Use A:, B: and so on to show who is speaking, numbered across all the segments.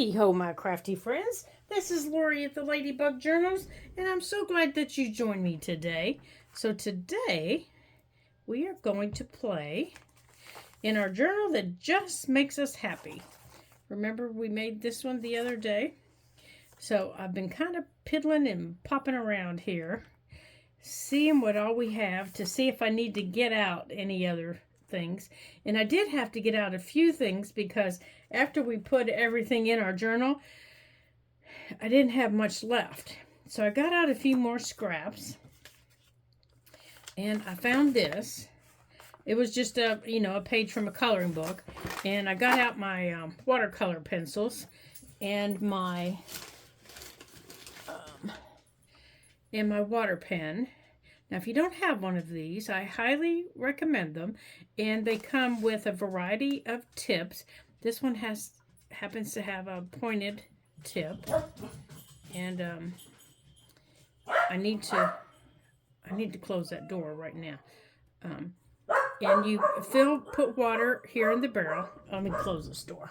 A: Howdy ho, my crafty friends. This is Lori at the Ladybug Journals, and I'm so glad that you joined me today. So today, we are going to play in our journal that just makes us happy. Remember, we made this one the other day? So I've been kind of piddling and popping around here, seeing what all we have to see if I need to get out any other things. And I did have to get out a few things because after we put everything in our journal, I didn't have much left. So I got out a few more scraps, and I found this. It was just a page from a coloring book, and I got out my watercolor pencils and my water pen. Now, if you don't have one of these, I highly recommend them, and they come with a variety of tips. This one happens to have a pointed tip, and I need to close that door right now. And you put water here in the barrel. Let me close this door.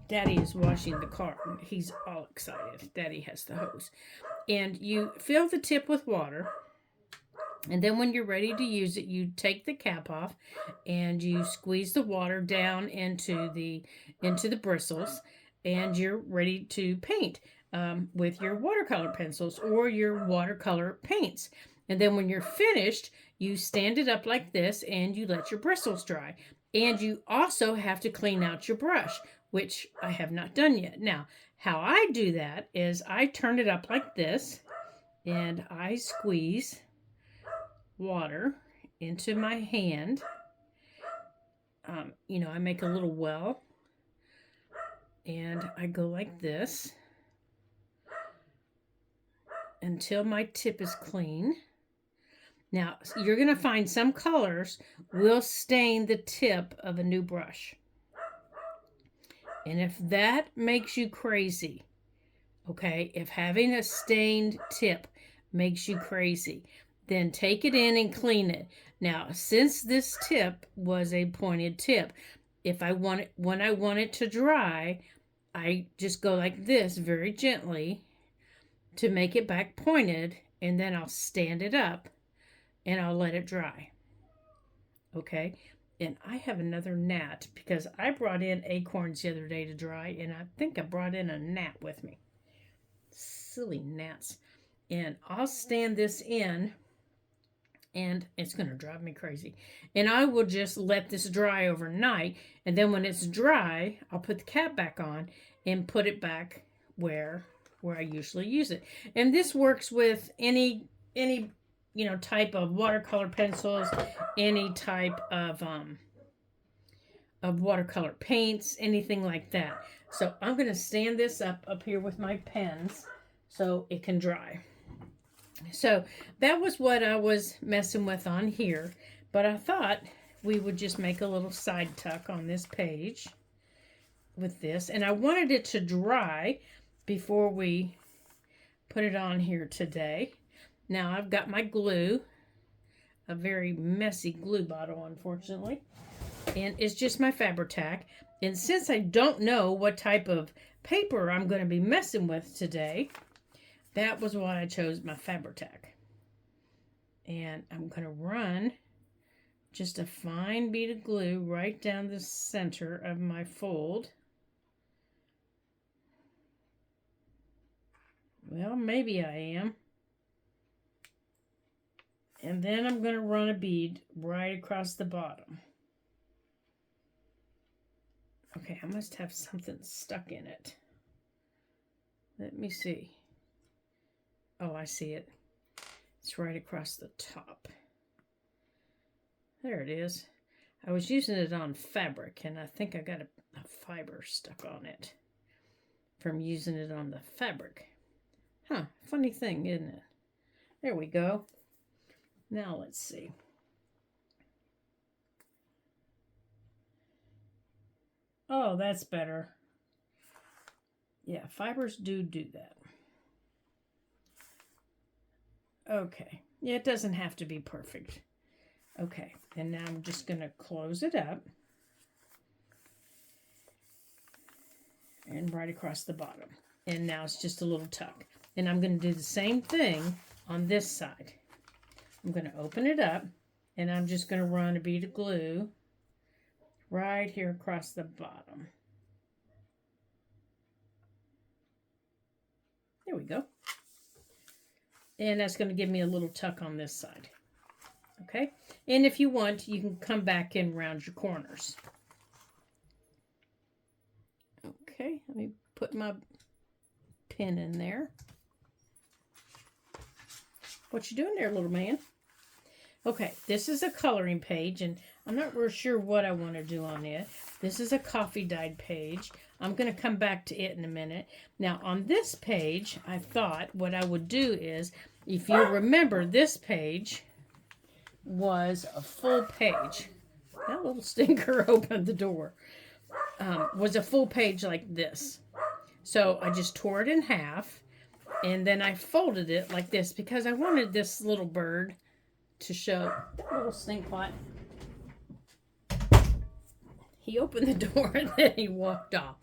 A: Daddy is washing the car. He's all excited. Daddy has the hose. And you fill the tip with water. And then when you're ready to use it, you take the cap off and you squeeze the water down into the bristles, and you're ready to paint with your watercolor pencils or your watercolor paints. And then when you're finished, you stand it up like this and you let your bristles dry. And you also have to clean out your brush, which I have not done yet. Now, how I do that is I turn it up like this and I squeeze water into my hand. I make a little well and I go like this until my tip is clean. Now, you're going to find some colors will stain the tip of a new brush. And if that makes you crazy, okay, if having a stained tip makes you crazy, then take it in and clean it. Now, since this tip was a pointed tip, when I want it to dry, I just go like this very gently to make it back pointed, and then I'll stand it up and I'll let it dry. Okay? And I have another gnat because I brought in acorns the other day to dry, and I think I brought in a gnat with me. Silly gnats. And I'll stand this in, and it's going to drive me crazy. And I will just let this dry overnight, and then when it's dry, I'll put the cap back on and put it back where I usually use it. And this works with any type of watercolor pencils, any type of watercolor paints, anything like that. So I'm going to stand this up here with my pens so it can dry. So that was what I was messing with on here, but I thought we would just make a little side tuck on this page with this, and I wanted it to dry before we put it on here today. Now I've got my glue, a very messy glue bottle, unfortunately, and it's just my Fabri-Tac. And since I don't know what type of paper I'm going to be messing with today, that was why I chose my Fabri-Tac. And I'm going to run just a fine bead of glue right down the center of my fold. Well, maybe I am. And then I'm going to run a bead right across the bottom. Okay, I must have something stuck in it. Let me see. Oh, I see it. It's right across the top. There it is. I was using it on fabric, and I think I got a fiber stuck on it from using it on the fabric. Huh, funny thing, isn't it? There we go. Now let's see. Oh, that's better. Yeah, fibers do that. Okay. Yeah, it doesn't have to be perfect. Okay, and now I'm just going to close it up. and right across the bottom. And now it's just a little tuck. And I'm going to do the same thing on this side. I'm going to open it up, and I'm just going to run a bead of glue right here across the bottom. There we go. And that's going to give me a little tuck on this side. Okay? And if you want, you can come back in around your corners. Okay, let me put my pin in there. What you doing there, little man? Okay, this is a coloring page, and I'm not real sure what I want to do on it. This is a coffee dyed page. I'm going to come back to it in a minute. Now, on this page, I thought what I would do is, if you remember, this page was a full page. That little stinker opened the door. Was a full page like this. So I just tore it in half, and then I folded it like this because I wanted this little bird to show. Little stinkpot. He opened the door and then he walked off.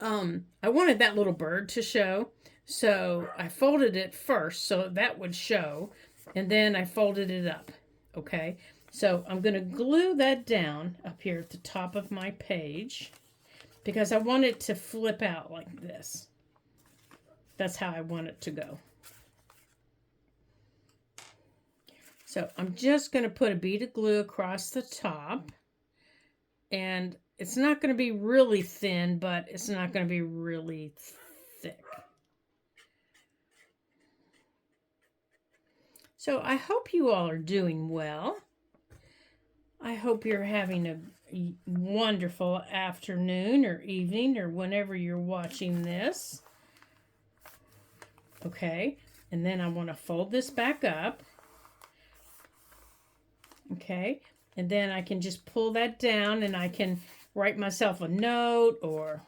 A: I wanted that little bird to show, so I folded it first so that would show, and then I folded it up. Okay, so I'm going to glue that down up here at the top of my page because I want it to flip out like this. That's how I want it to go. So I'm just going to put a bead of glue across the top, and it's not going to be really thin, but it's not going to be really thick. So I hope you all are doing well. I hope you're having a wonderful afternoon or evening or whenever you're watching this. Okay, and then I want to fold this back up. Okay, and then I can just pull that down and I can write myself a note, or,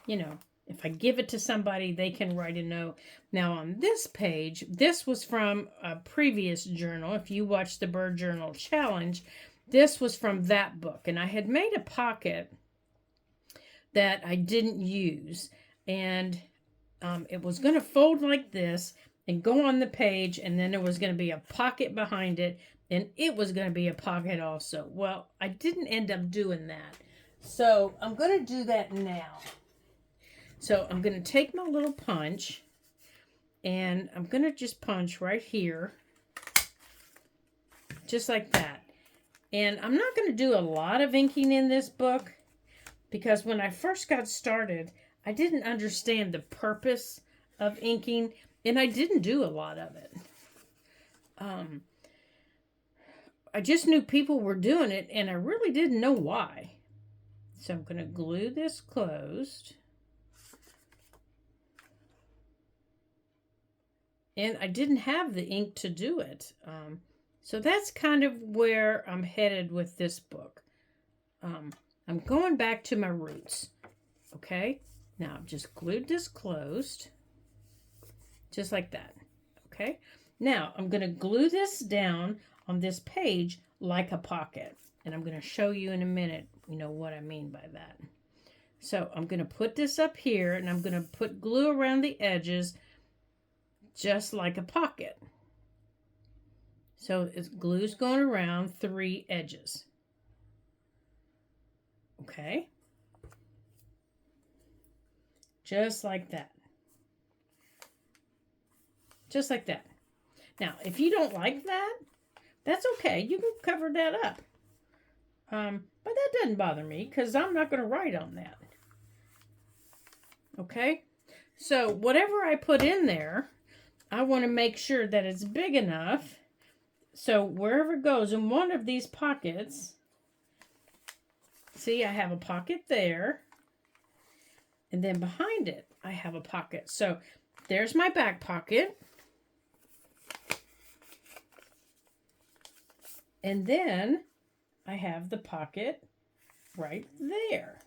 A: you know, if I give it to somebody, they can write a note. Now on this page, this was from a previous journal. If you watch the Bird Journal Challenge, this was from that book. And I had made a pocket that I didn't use. And it was going to fold like this and go on the page. And then there was going to be a pocket behind it. And it was going to be a pocket also. Well, I didn't end up doing that. So I'm going to do that now. So I'm going to take my little punch, and I'm going to just punch right here, just like that. And I'm not going to do a lot of inking in this book, because when I first got started, I didn't understand the purpose of inking, and I didn't do a lot of it. I just knew people were doing it, and I really didn't know why. So I'm going to glue this closed. And I didn't have the ink to do it. So that's kind of where I'm headed with this book. I'm going back to my roots. Okay? Now I've just glued this closed. Just like that. Okay? Now I'm going to glue this down on this page like a pocket. And I'm going to show you in a minute, what I mean by that. So I'm going to put this up here, and I'm going to put glue around the edges just like a pocket. So it's glue's going around 3 edges. Okay? Just like that. Just like that. Now, if you don't like that, that's okay. You can cover that up. But that doesn't bother me because I'm not going to write on that. Okay? So whatever I put in there, I want to make sure that it's big enough so wherever it goes in one of these pockets, see, I have a pocket there, and then behind it, I have a pocket. So there's my back pocket, and then I have the pocket right there.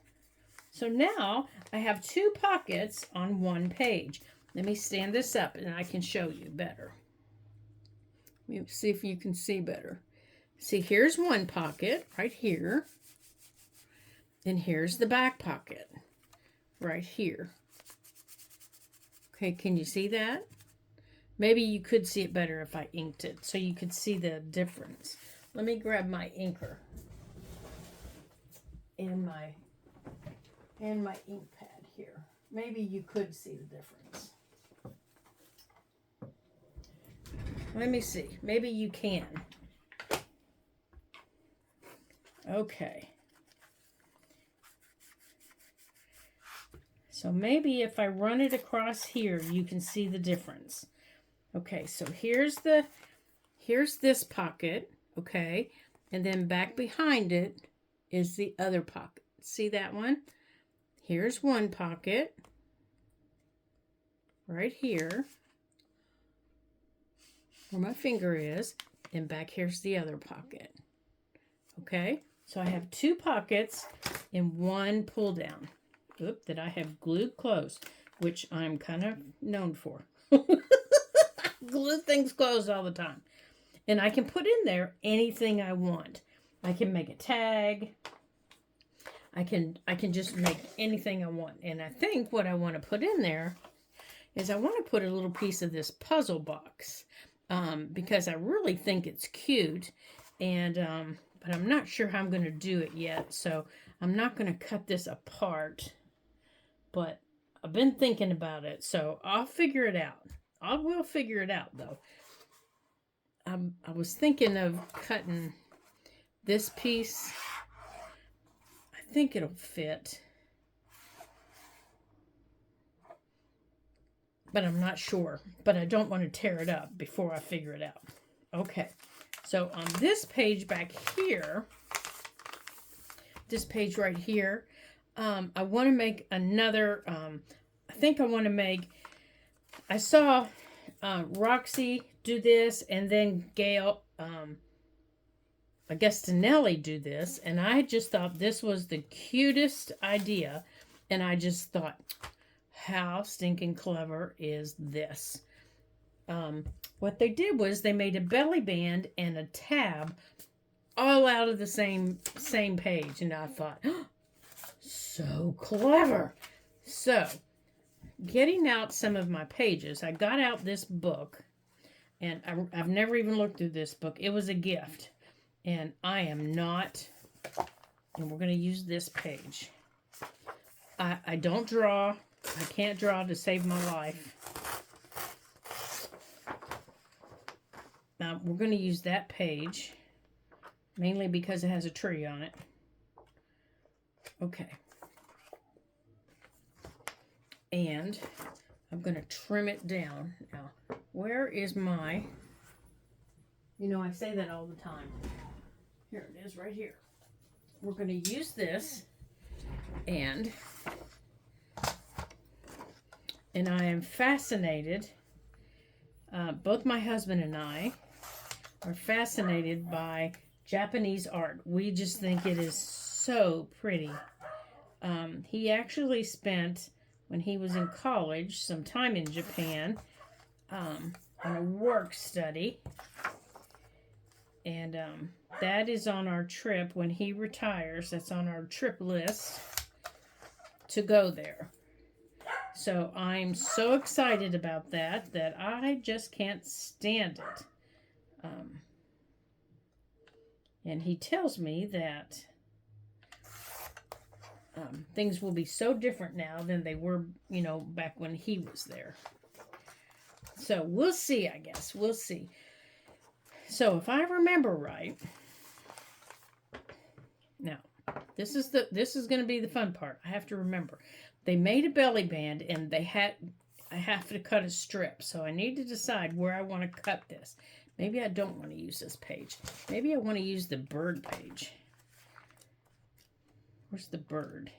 A: So now I have 2 pockets on one page. Let me stand this up and I can show you better. Let me see if you can see better. See, here's one pocket right here. And here's the back pocket. right here. Okay, can you see that? Maybe you could see it better if I inked it, so you could see the difference. Let me grab my inker and my ink pad here. Maybe you could see the difference. Let me see. Maybe you can. Okay. So maybe if I run it across here, you can see the difference. Okay, so here's this pocket, okay? And then back behind it is the other pocket. See that one? Here's one pocket right here where my finger is, and back here's the other pocket. Okay, so I have two pockets and one pull down. Oop, that I have glued closed, which I'm kind of known for. Glue things closed all the time. And I can put in there anything I want. I can make a tag. I can just make anything I want. And I think what I want to put in there is I want to put a little piece of this puzzle box. Because I really think it's cute. And but I'm not sure how I'm going to do it yet. So I'm not going to cut this apart. But I've been thinking about it. So I'll figure it out. I will figure it out, though. I was thinking of cutting this piece. I think it'll fit. But I'm not sure. But I don't want to tear it up before I figure it out. Okay. So on this page back here, this page right here, I want to make another, I think I want to make, I saw Roxy do this, and then Gail, Augustinelli do this, and I just thought this was the cutest idea, and I just thought, how stinking clever is this? What they did was they made a belly band and a tab all out of the same page, and I thought, oh, so clever. So, getting out some of my pages, I got out this book, and I've never even looked through this book. It was a gift, and I am not, and we're going to use this page. I don't draw. I can't draw to save my life. Now, we're going to use that page, mainly because it has a tree on it. Okay. And I'm going to trim it down. Now, where is my... You know, I say that all the time. Here it is, right here. We're going to use this, and I am fascinated. Both my husband and I are fascinated by Japanese art. We just think it is so pretty. He actually spent, when he was in college, some time in Japan on a work study. And that is on our trip when he retires. That's on our trip list to go there. So I'm so excited about that I just can't stand it. And he tells me that things will be so different now than they were, you know, back when he was there. So we'll see, I guess. We'll see. So if I remember right, now this is going to be the fun part. I have to remember. They made a belly band, and I have to cut a strip. So I need to decide where I want to cut this. Maybe I don't want to use this page. Maybe I want to use the bird page. Where's the bird?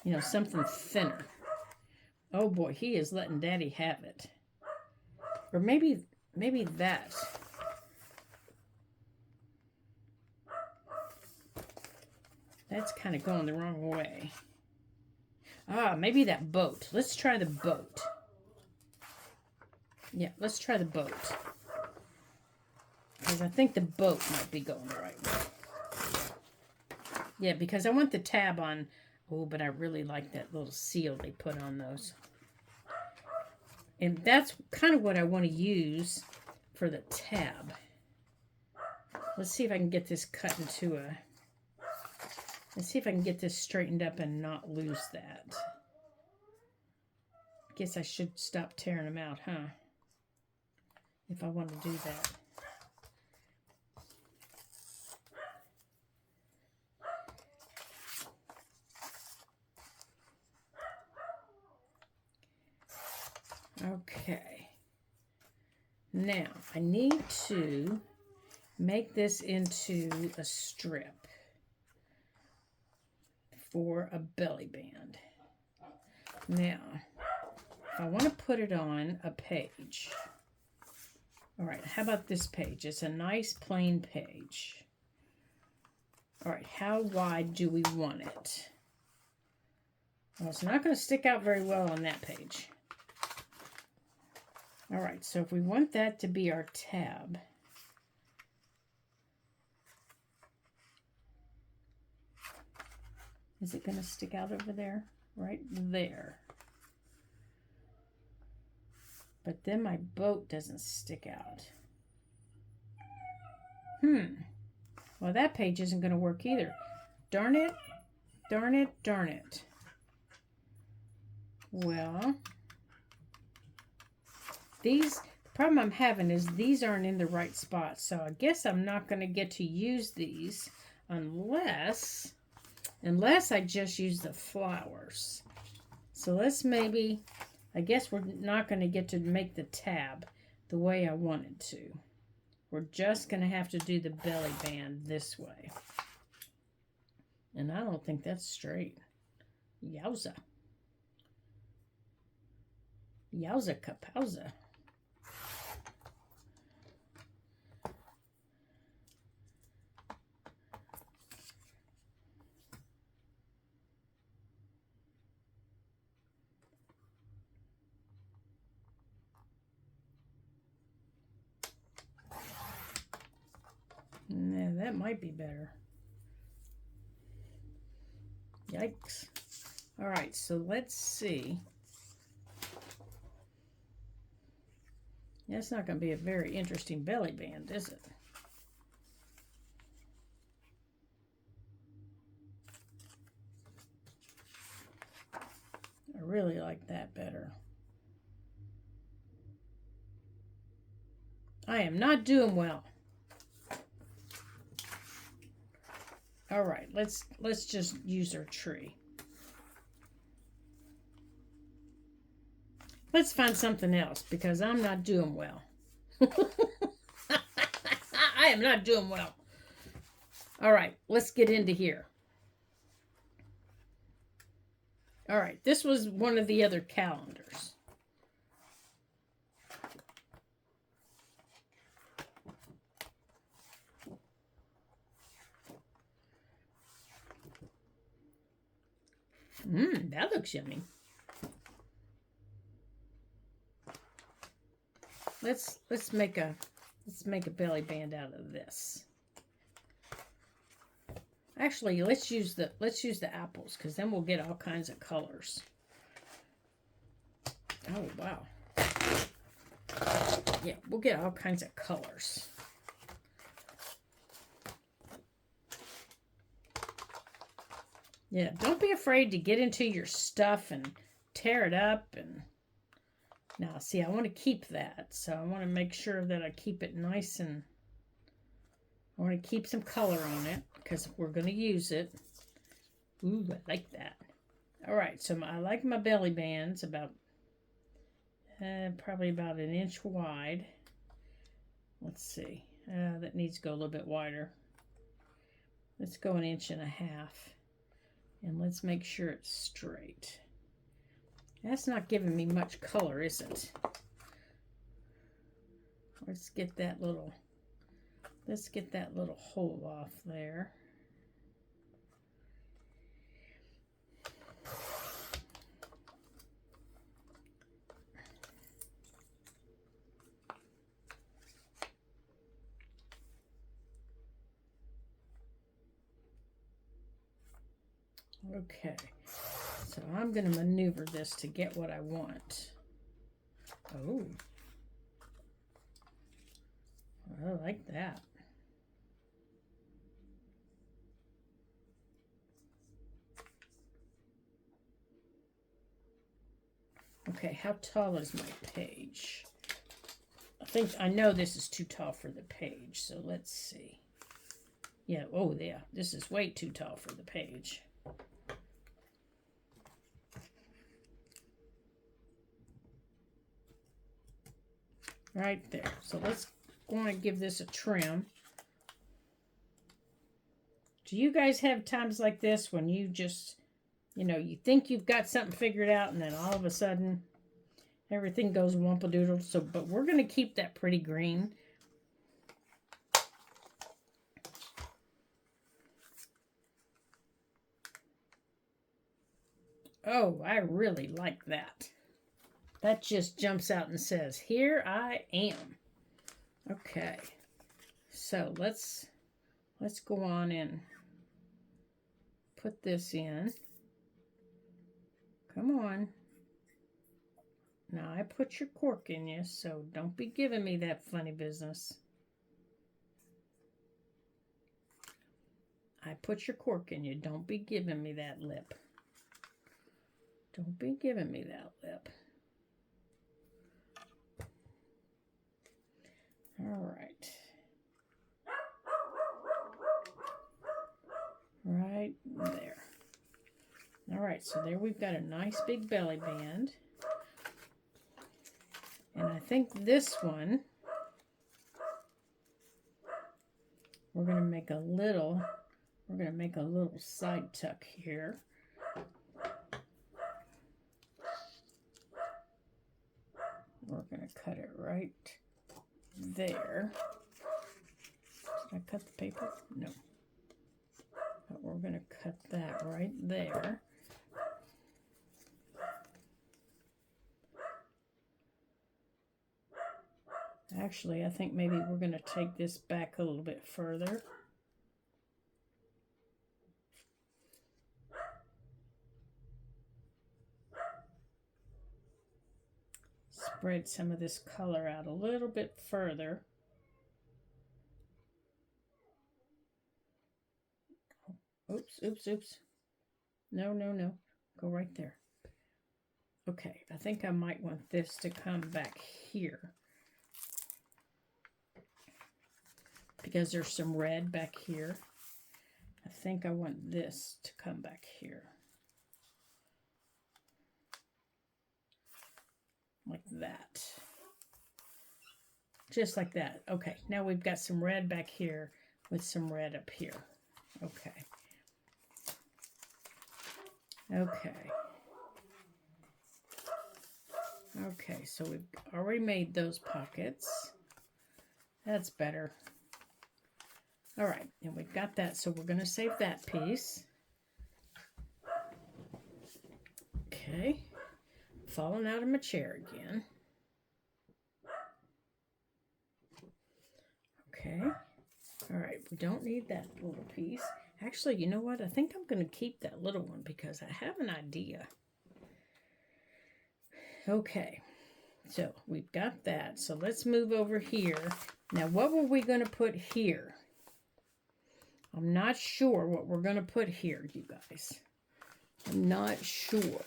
A: You know, something thinner. Oh boy, he is letting Daddy have it. Or maybe that. That's kind of going the wrong way. Ah, maybe that boat. Let's try the boat. Yeah, let's try the boat. Because I think the boat might be going the right way. Yeah, because I want the tab on Oh, but I really like that little seal they put on those. And that's kind of what I want to use for the tab. Let's see if I can get this cut into a... Let's see if I can get this straightened up and not lose that. Guess I should stop tearing them out, huh? If I want to do that. Okay. Now, I need to make this into a strip for a belly band. Now, if I want to put it on a page, all right, how about this page? It's a nice plain page. All right, how wide do we want it? Well, it's not going to stick out very well on that page. All right, so if we want that to be our tab, is it going to stick out over there? Right there. But then my boat doesn't stick out. Well, that page isn't going to work either. Darn it, darn it, darn it. Well, the problem I'm having is these aren't in the right spot. So I guess I'm not going to get to use these unless I just use the flowers. So let's maybe, I guess we're not going to get to make the tab the way I wanted to. We're just going to have to do the belly band this way. And I don't think that's straight. Yowza. Yowza kapowza. Yeah, that might be better. Yikes. All right, so let's see. That's not going to be a very interesting belly band, is it? I really like that better. I am not doing well. All right, let's just use our tree. Let's find something else because I'm not doing well. I am not doing well. All right, let's get into here. All right, this was one of the other calendars. That looks yummy. Let's make a belly band out of this. Actually, let's use the apples because then we'll get all kinds of colors. Oh wow. Yeah, we'll get all kinds of colors. Yeah, don't be afraid to get into your stuff and tear it up. And now, see, I want to keep that. So I want to make sure that I keep it nice, and I want to keep some color on it because we're going to use it. Ooh, I like that. All right, so I like my belly bands about probably about 1 inch wide. Let's see. That needs to go a little bit wider. Let's go 1.5 inches. And let's make sure it's straight. That's not giving me much color, is it? Let's get that little hole off there. Okay, so I'm going to maneuver this to get what I want. Oh, I like that. Okay, how tall is my page? I know this is too tall for the page, so let's see. Yeah, oh yeah, this is way too tall for the page. Right there. So let's go and give this a trim. Do you guys have times like this when you just, you think you've got something figured out and then all of a sudden everything goes wumpa-doodle? So, but we're going to keep that pretty green. Oh, I really like that. That just jumps out and says, here I am. Okay. So let's go on and put this in. Come on. Now I put your cork in you, so don't be giving me that funny business. I put your cork in you. Don't be giving me that lip. Don't be giving me that lip. All right. Right there. All right, so there we've got a nice big belly band. And I think this one, we're going to make a little side tuck here. We're going to cut it right there. Did I cut the paper? No. But we're going to cut that right there. Actually, I think maybe we're going to take this back a little bit further. Spread some of this color out a little bit further. Oops, oops, oops. No, no, no. Go right there. Okay, I think I might want this to come back here, because there's some red back here. I think I want this to come back here. Like that. Just like that. Okay, now we've got some red back here with some red up here. Okay. Okay. Okay, so we've already made those pockets. That's better. All right, and we've got that, so we're going to save that piece. Okay, falling out of my chair again. Okay, all right, we don't need that little piece. Actually, you know what? I think I'm going to keep that little one because I have an idea. Okay, so we've got that. So let's move over here. Now, what were we going to put here? I'm not sure what we're going to put here, you guys. I'm not sure.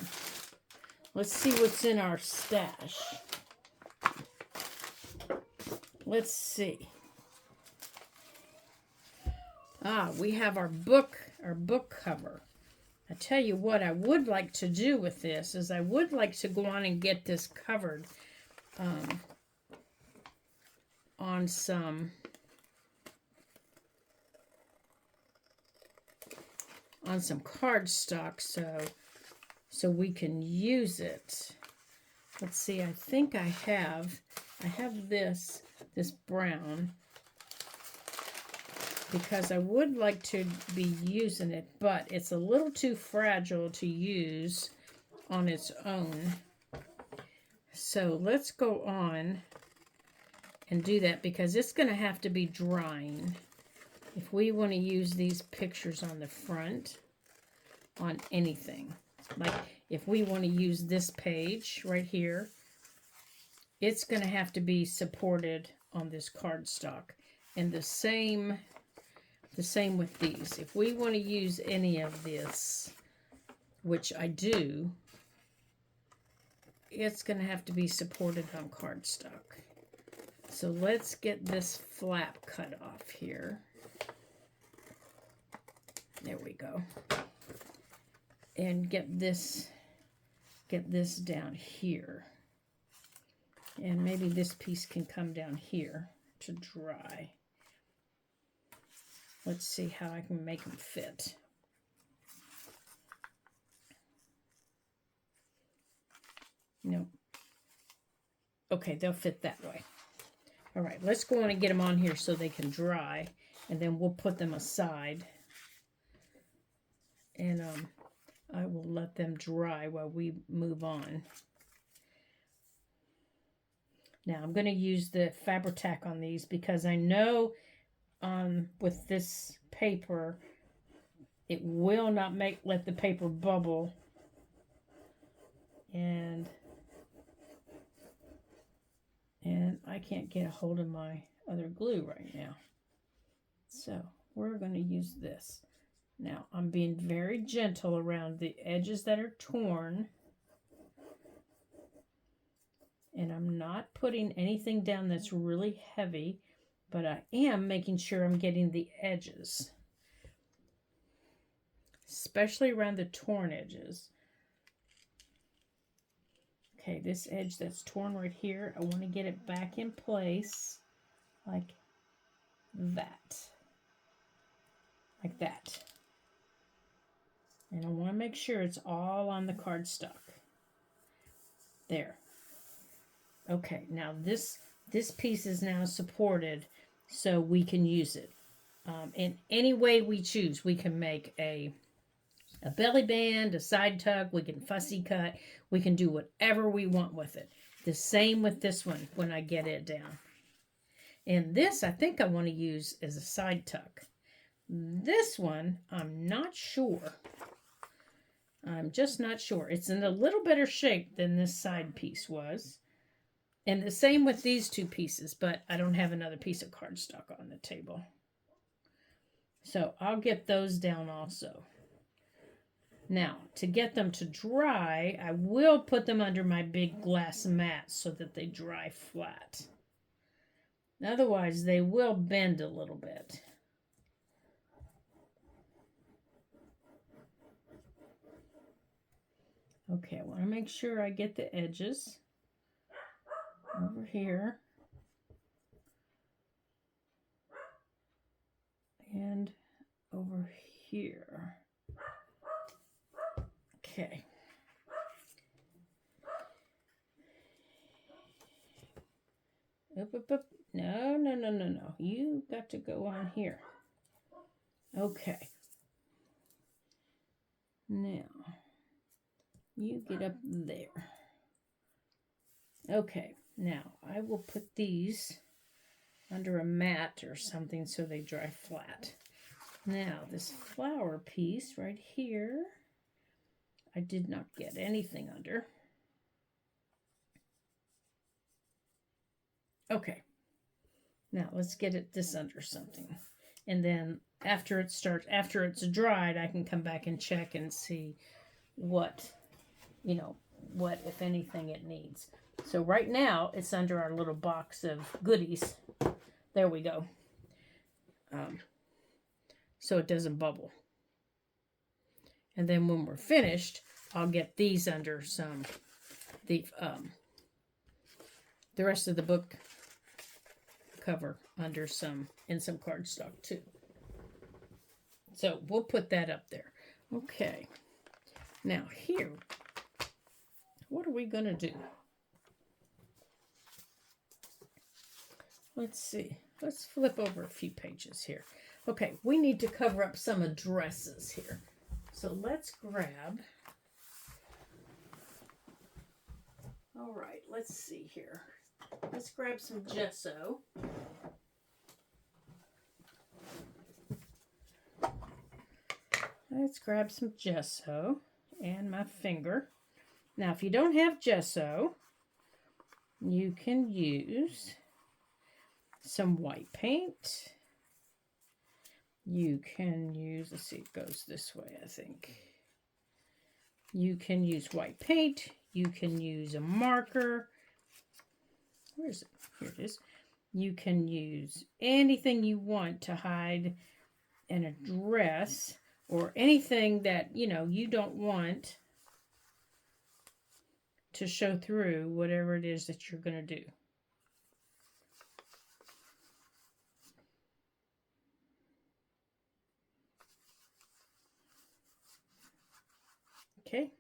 A: Let's see what's in our stash. Let's see. Ah, we have our book cover. I tell you what I would like to do with this is I would like to go on and get this covered on some cardstock so we can use it. Let's see, I think I have this brown, because I would like to be using it, but it's a little too fragile to use on its own. So let's go on and do that, because it's going to have to be drying if we want to use these pictures on the front. on anything. Like if we want to use this page right here, it's going to have to be supported on this cardstock. And the same with these. If we want to use any of this, which I do, it's going to have to be supported on cardstock. So let's get this flap cut off here. There we go. And get this down here. And maybe this piece can come down here to dry. Let's see how I can make them fit. Nope. Okay, they'll fit that way. All right, let's go on and get them on here so they can dry, and then we'll put them aside. And I will let them dry while we move on. Now I'm going to use the Fabri-Tac on these because I know with this paper it will not let the paper bubble, and I can't get a hold of my other glue right now. So we're going to use this. Now I'm being very gentle around the edges that are torn. And I'm not putting anything down that's really heavy, but I am making sure I'm getting the edges, especially around the torn edges. Okay, this edge that's torn right here, I want to get it back in place like that. Like that. And I want to make sure it's all on the cardstock. There. Okay, now this piece is now supported so we can use it. In any way we choose, we can make a belly band, a side tuck, we can fussy cut, we can do whatever we want with it. The same with this one when I get it down. And this I think I want to use as a side tuck. This one, I'm not sure. I'm just not sure. It's in a little better shape than this side piece was. And the same with these two pieces, but I don't have another piece of cardstock on the table. So I'll get those down also. Now, to get them to dry, I will put them under my big glass mat so that they dry flat. Otherwise, they will bend a little bit. Okay, I want to make sure I get the edges over here and over here. Okay. Up. No. You got to go on here. Okay. Now, you get up there. Okay. Now, I will put these under a mat or something so they dry flat. Now, this flower piece right here, I did not get anything under. Okay. Now, let's get this under something. And then after it's dried, I can come back and check and see what, if anything it needs. So right now, it's under our little box of goodies. There we go. So it doesn't bubble. And then when we're finished, I'll get these under the rest of the book cover under some cardstock too. So we'll put that up there. Okay. Now here, what are we going to do? Let's see. Let's flip over a few pages here. Okay, we need to cover up some addresses here. So let's grab. All right, let's see here. Let's grab some gesso. Let's grab some gesso and my finger. Now, if you don't have gesso, you can use some white paint. You can use, let's see, it goes this way, I think. You can use white paint. You can use a marker. Where is it? Here it is. You can use anything you want to hide an address or anything that, you don't want to show through whatever it is that you're going to do. Okay.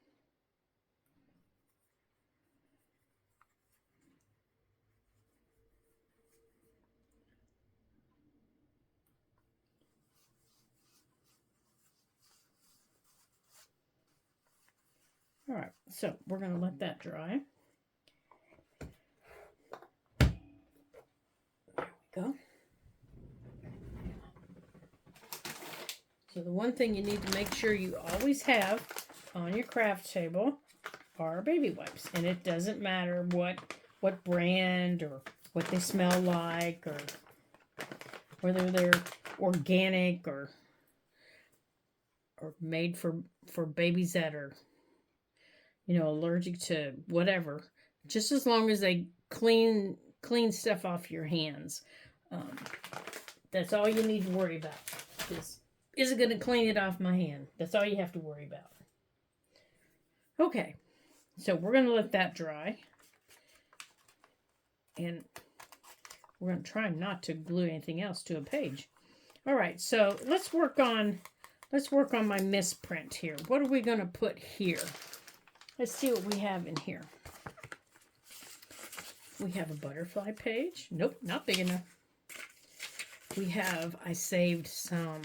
A: All right, so we're going to let that dry. There we go. So the one thing you need to make sure you always have on your craft table are baby wipes. And it doesn't matter what brand or what they smell like or whether they're organic or made for babies that are, allergic to whatever. Just as long as they clean stuff off your hands. That's all you need to worry about. Is it going to clean it off my hand? That's all you have to worry about. Okay, so we're going to let that dry. And we're going to try not to glue anything else to a page. All right, so let's work on my misprint here. What are we going to put here? Let's see what we have in here. We have a butterfly page. Nope, not big enough. I saved some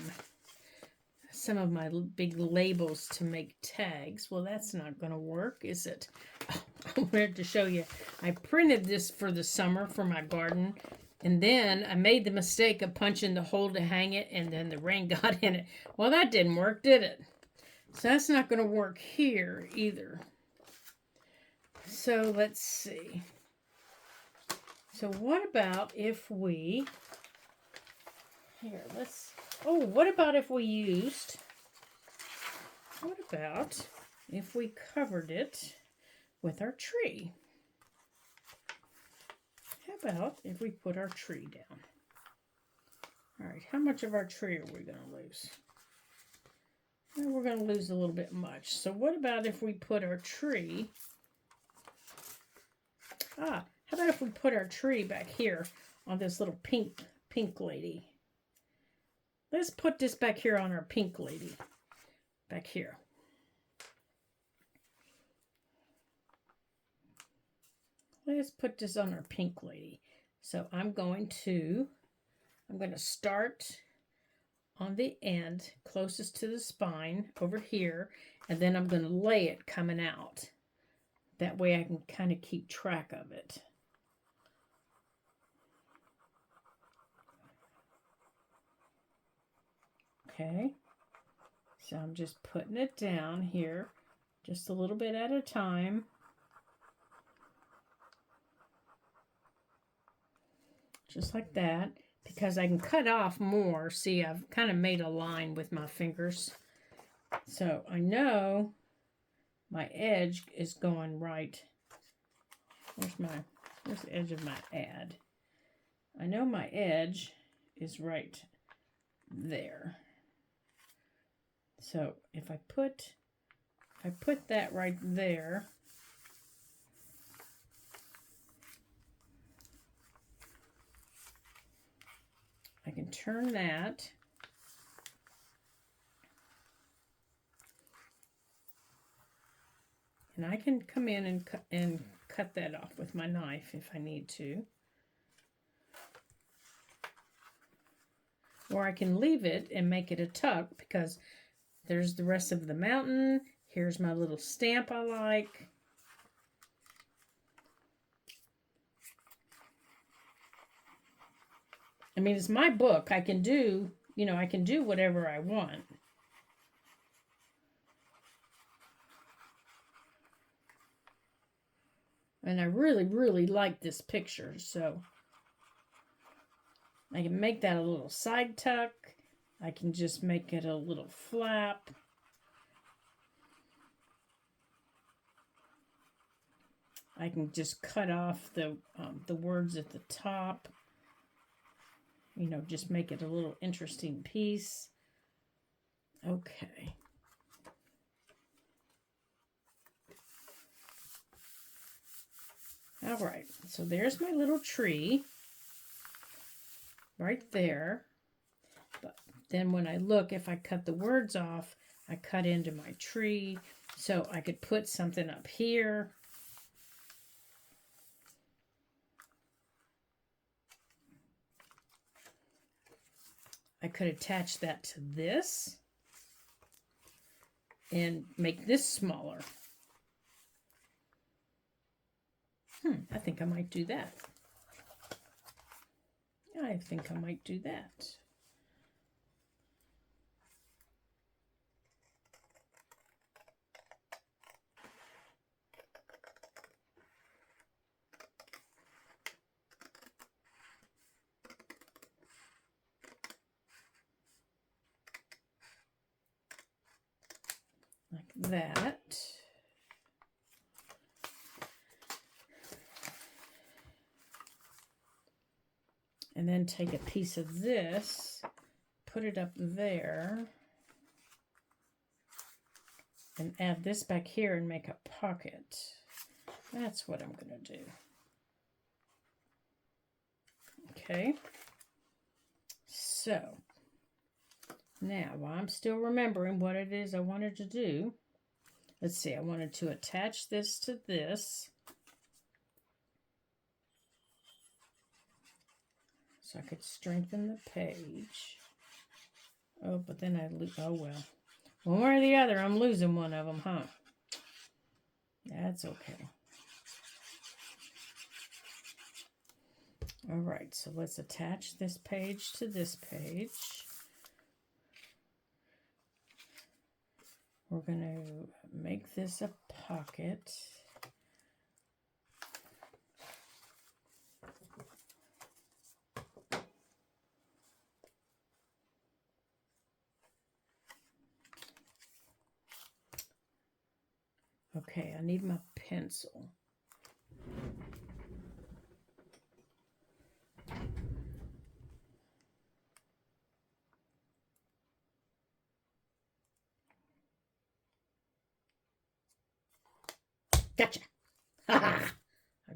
A: of my big labels to make tags. Well, that's not going to work, is it? Oh, I wanted to show you. I printed this for the summer for my garden, and then I made the mistake of punching the hole to hang it, and then the rain got in it. Well, that didn't work, did it? So that's not going to work here either. So let's see. So what about if we... Here, what about if we covered it with our tree? How about if we put our tree down? All right, how much of our tree are we going to lose? Well, we're going to lose a little bit much. So what about if we put our tree... how about if we put our tree back here on this little pink lady? Let's put this back here on our pink lady. Back here. Let's put this on our pink lady. So I'm going to start on the end closest to the spine over here, and then I'm going to lay it coming out. That way I can kind of keep track of it. Okay, so I'm just putting it down here, just a little bit at a time. Just like that, because I can cut off more. See, I've kind of made a line with my fingers. So I know my edge is going right. Where's the edge of my ad? I know my edge is right there. So if I put that right there, I can turn that, and I can come in and cut that off with my knife if I need to. Or I can leave it and make it a tuck, because there's the rest of the mountain. Here's my little stamp I like. I mean, it's my book. I can do, I can do whatever I want. And I really, really like this picture, so I can make that a little side tuck. I can just make it a little flap. I can just cut off the words at the top. You know, just make it a little interesting piece. Okay. All right, so there's my little tree right there. But then when I look, if I cut the words off, I cut into my tree, so I could put something up here. I could attach that to this and make this smaller. I think I might do that. I think I might do that. Like that. And then take a piece of this, put it up there, and add this back here and make a pocket. That's what I'm going to do. Okay. So, now while I'm still remembering what it is I wanted to do, let's see, I wanted to attach this to this. So I could strengthen the page. Oh, but then I lose. Oh, well. One way or the other, I'm losing one of them, huh? That's okay. All right, so let's attach this page to this page. We're going to make this a pocket. Okay, I need my pencil. Gotcha. I've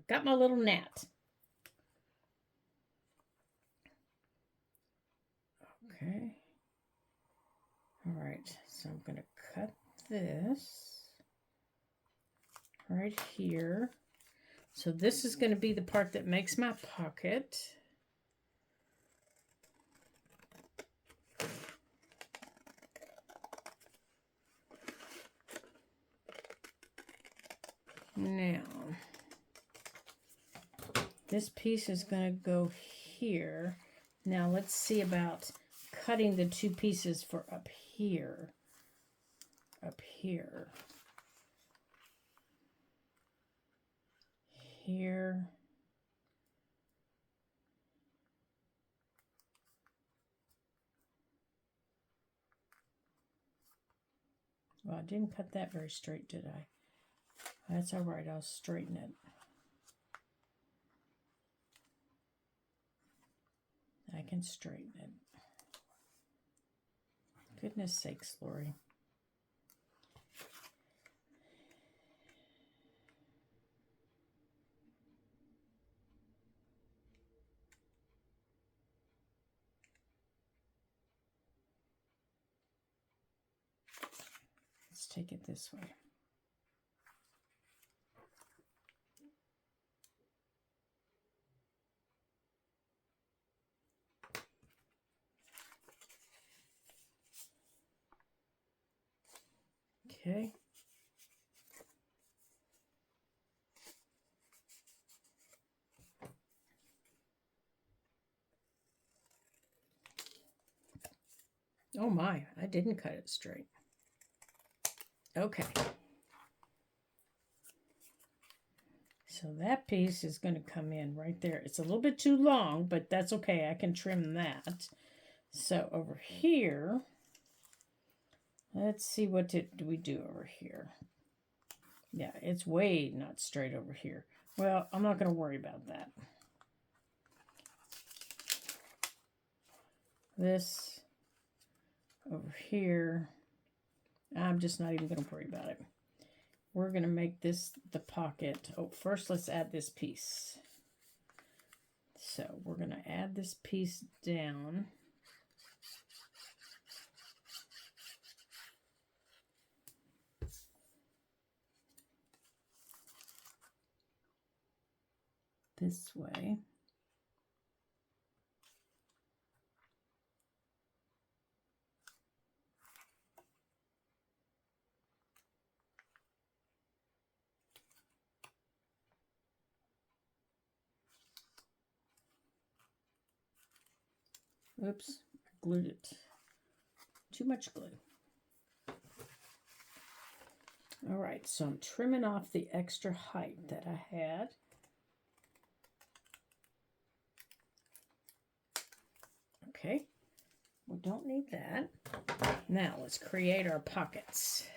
A: got my little gnat. Okay. All right, so I'm going to cut this right here. So this is going to be the part that makes my pocket. Now, this piece is going to go here. Now let's see about cutting the two pieces for up here. Up here. Here. Well, I didn't cut that very straight, did I? That's all right, I'll straighten it. I can straighten it. Goodness sakes, Lori. Let's take it this way. Okay. Oh my, I didn't cut it straight. Okay. So that piece is going to come in right there. It's a little bit too long, but that's okay. I can trim that. So over here, let's see what do we do over here. Yeah, it's way not straight over here. Well, I'm not going to worry about that. This over here, I'm just not even going to worry about it. We're going to make this the pocket. Oh, first let's add this piece. So we're going to add this piece down. This way. Oops, I glued it. Too much glue. All right, so I'm trimming off the extra height that I had. Okay, we don't need that. Now let's create our pockets.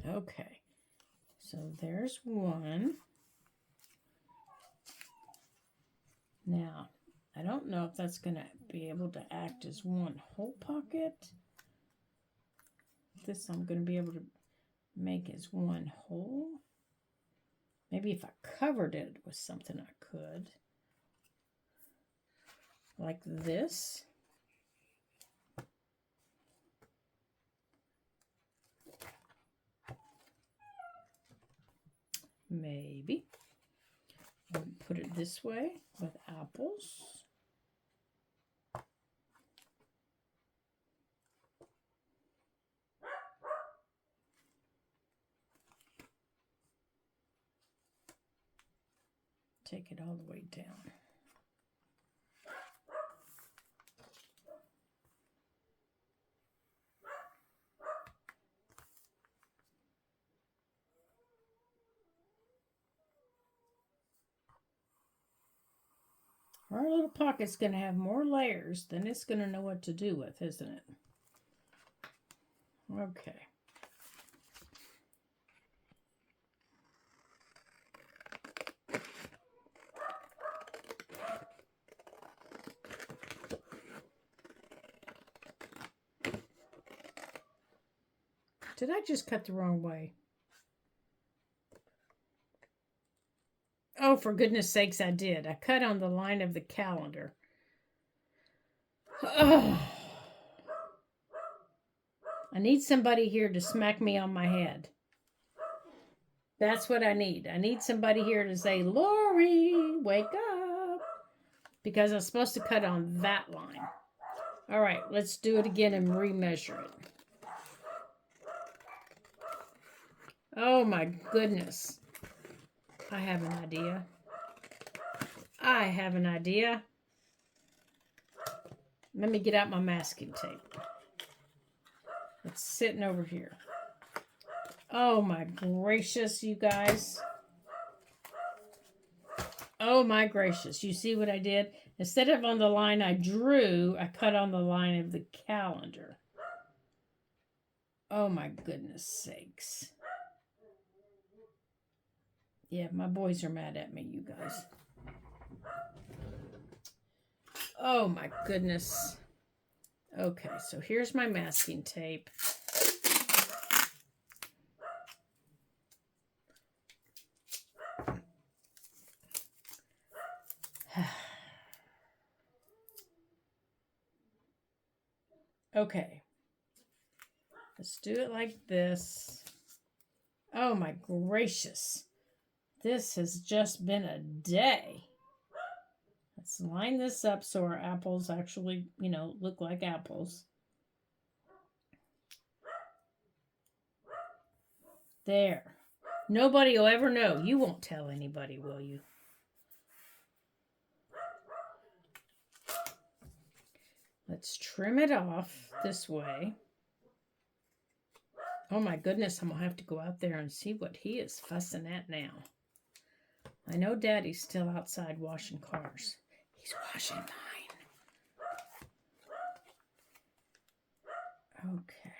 A: Okay, so there's one. Now, I don't know if that's going to be able to act as one whole pocket. This I'm going to be able to make as one whole. Maybe if I covered it with something I could. Like this. Maybe. I'll put it this way with apples. Take it all the way down. Our little pocket's going to have more layers than it's going to know what to do with, isn't it? Okay. Did I just cut the wrong way? Oh, for goodness sakes, I did. I cut on the line of the calendar. Oh. I need somebody here to smack me on my head. That's what I need. I need somebody here to say, Lori, wake up. Because I'm supposed to cut on that line. All right, let's do it again and remeasure it. Oh my goodness. I have an idea. I have an idea. Let me get out my masking tape. It's sitting over here. Oh my gracious, you guys. Oh my gracious. You see what I did? Instead of on the line I drew, I cut on the line of the calendar. Oh my goodness sakes. Yeah, my boys are mad at me, you guys. Oh my goodness. Okay, so here's my masking tape. Okay. Let's do it like this. Oh my gracious. This has just been a day. Let's line this up so our apples actually, look like apples. There. Nobody will ever know. You won't tell anybody, will you? Let's trim it off this way. Oh my goodness, I'm going to have to go out there and see what he is fussing at now. I know Daddy's still outside washing cars. He's washing mine. Okay.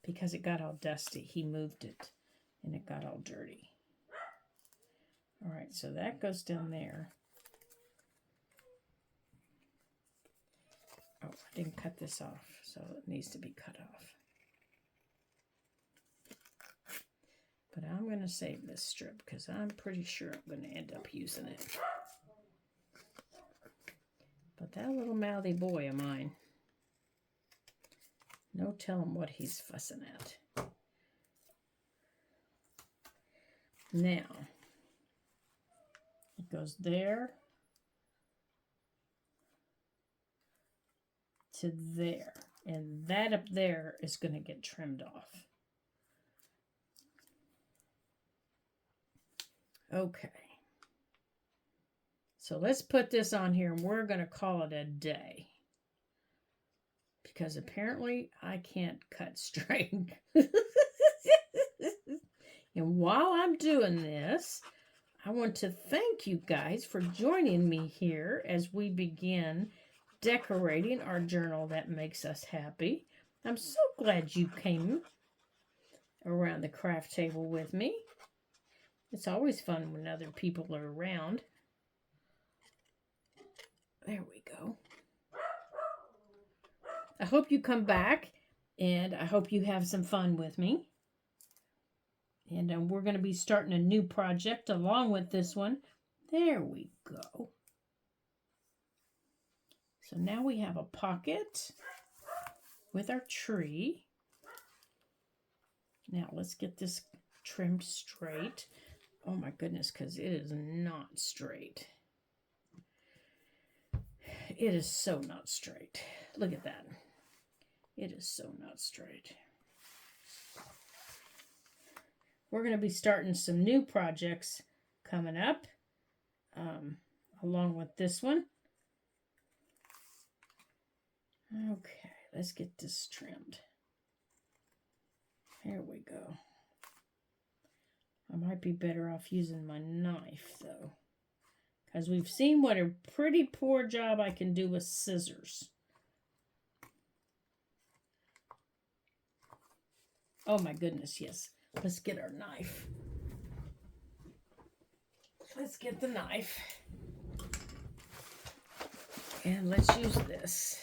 A: Because it got all dusty, he moved it and it got all dirty. All right, so that goes down there. Oh, I didn't cut this off, so it needs to be cut off. But I'm going to save this strip because I'm pretty sure I'm going to end up using it. But that little mouthy boy of mine, no telling what he's fussing at. Now, it goes there to there. And that up there is going to get trimmed off. Okay. So let's put this on here and we're going to call it a day. Because apparently I can't cut straight. And while I'm doing this, I want to thank you guys for joining me here as we begin decorating our journal that makes us happy. I'm so glad you came around the craft table with me. It's always fun when other people are around. There we go. I hope you come back, and I hope you have some fun with me. And we're going to be starting a new project along with this one. There we go. So now we have a pocket with our tree. Now let's get this trimmed straight. Oh my goodness, because it is not straight. It is so not straight. Look at that. It is so not straight. We're going to be starting some new projects coming up along with this one. Okay, let's get this trimmed. There we go. I might be better off using my knife, though, because we've seen what a pretty poor job I can do with scissors. Oh my goodness, yes. Let's get our knife. Let's get the knife. And let's use this.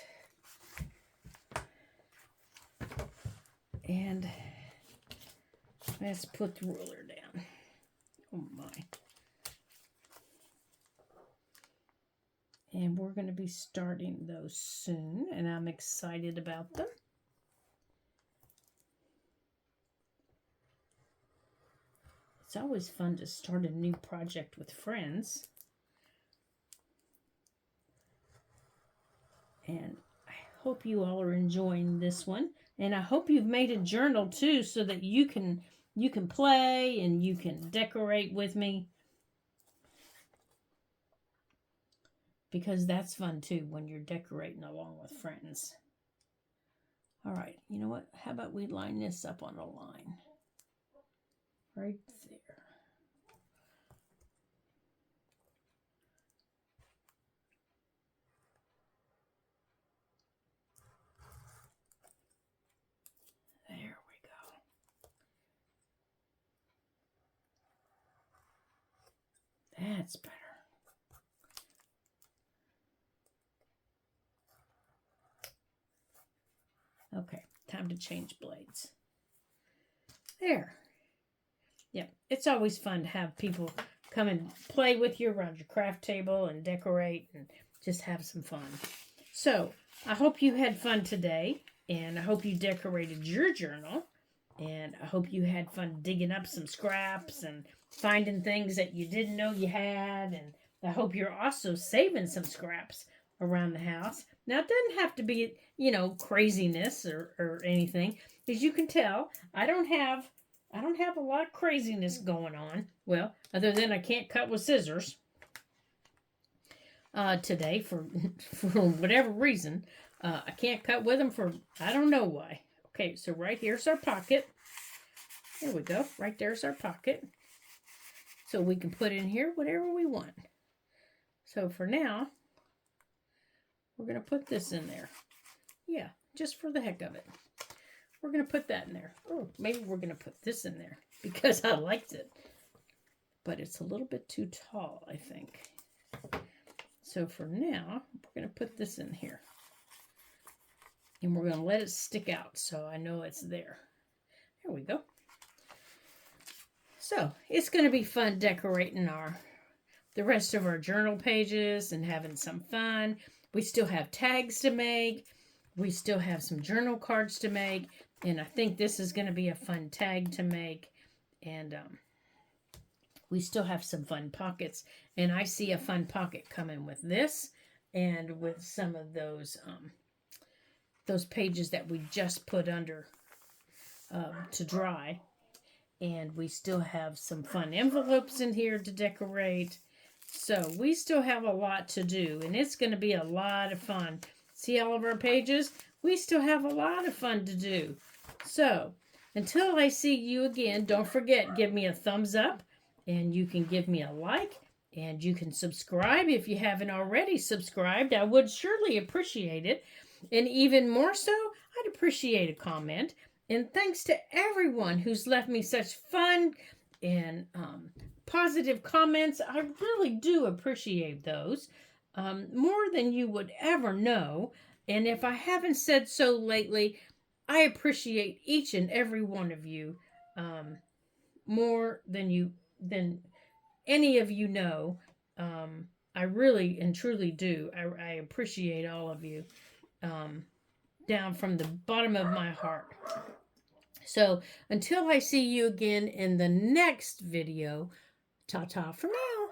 A: And let's put the ruler down. Oh my. And we're going to be starting those soon, and I'm excited about them. It's always fun to start a new project with friends. And I hope you all are enjoying this one. And I hope you've made a journal too, so that you can play and you can decorate with me. Because that's fun too when you're decorating along with friends. All right, you know what? How about we line this up on a line? Right there. There we go. That's better. Okay, time to change blades. There. Yeah, it's always fun to have people come and play with you around your craft table and decorate and just have some fun. So, I hope you had fun today, and I hope you decorated your journal, and I hope you had fun digging up some scraps and finding things that you didn't know you had, and I hope you're also saving some scraps around the house. Now, it doesn't have to be, craziness or anything. As you can tell, I don't have a lot of craziness going on. Well, other than I can't cut with scissors today for for whatever reason. I can't cut with them for I don't know why. Okay, so right here's our pocket. There we go. Right there's our pocket. So we can put in here whatever we want. So for now, we're going to put this in there. Yeah, just for the heck of it. We're going to put that in there. Oh, maybe we're going to put this in there because I liked it. But it's a little bit too tall, I think. So for now, we're going to put this in here. And we're going to let it stick out so I know it's there. There we go. So it's going to be fun decorating the rest of our journal pages and having some fun. We still have tags to make. We still have some journal cards to make. And I think this is going to be a fun tag to make. And we still have some fun pockets. And I see a fun pocket coming with this and with some of those pages that we just put under to dry. And we still have some fun envelopes in here to decorate. So we still have a lot to do, and it's going to be a lot of fun. See all of our pages? We still have a lot of fun to do. So until I see you again, don't forget, give me a thumbs up, and you can give me a like, and you can subscribe if you haven't already subscribed. I would surely appreciate it. And even more so, I'd appreciate a comment. And thanks to everyone who's left me such fun and positive comments. I really do appreciate those more than you would ever know. And if I haven't said so lately, I appreciate each and every one of you more than any of you know. I really and truly do. I appreciate all of you down from the bottom of my heart. So until I see you again in the next video, ta-ta for now.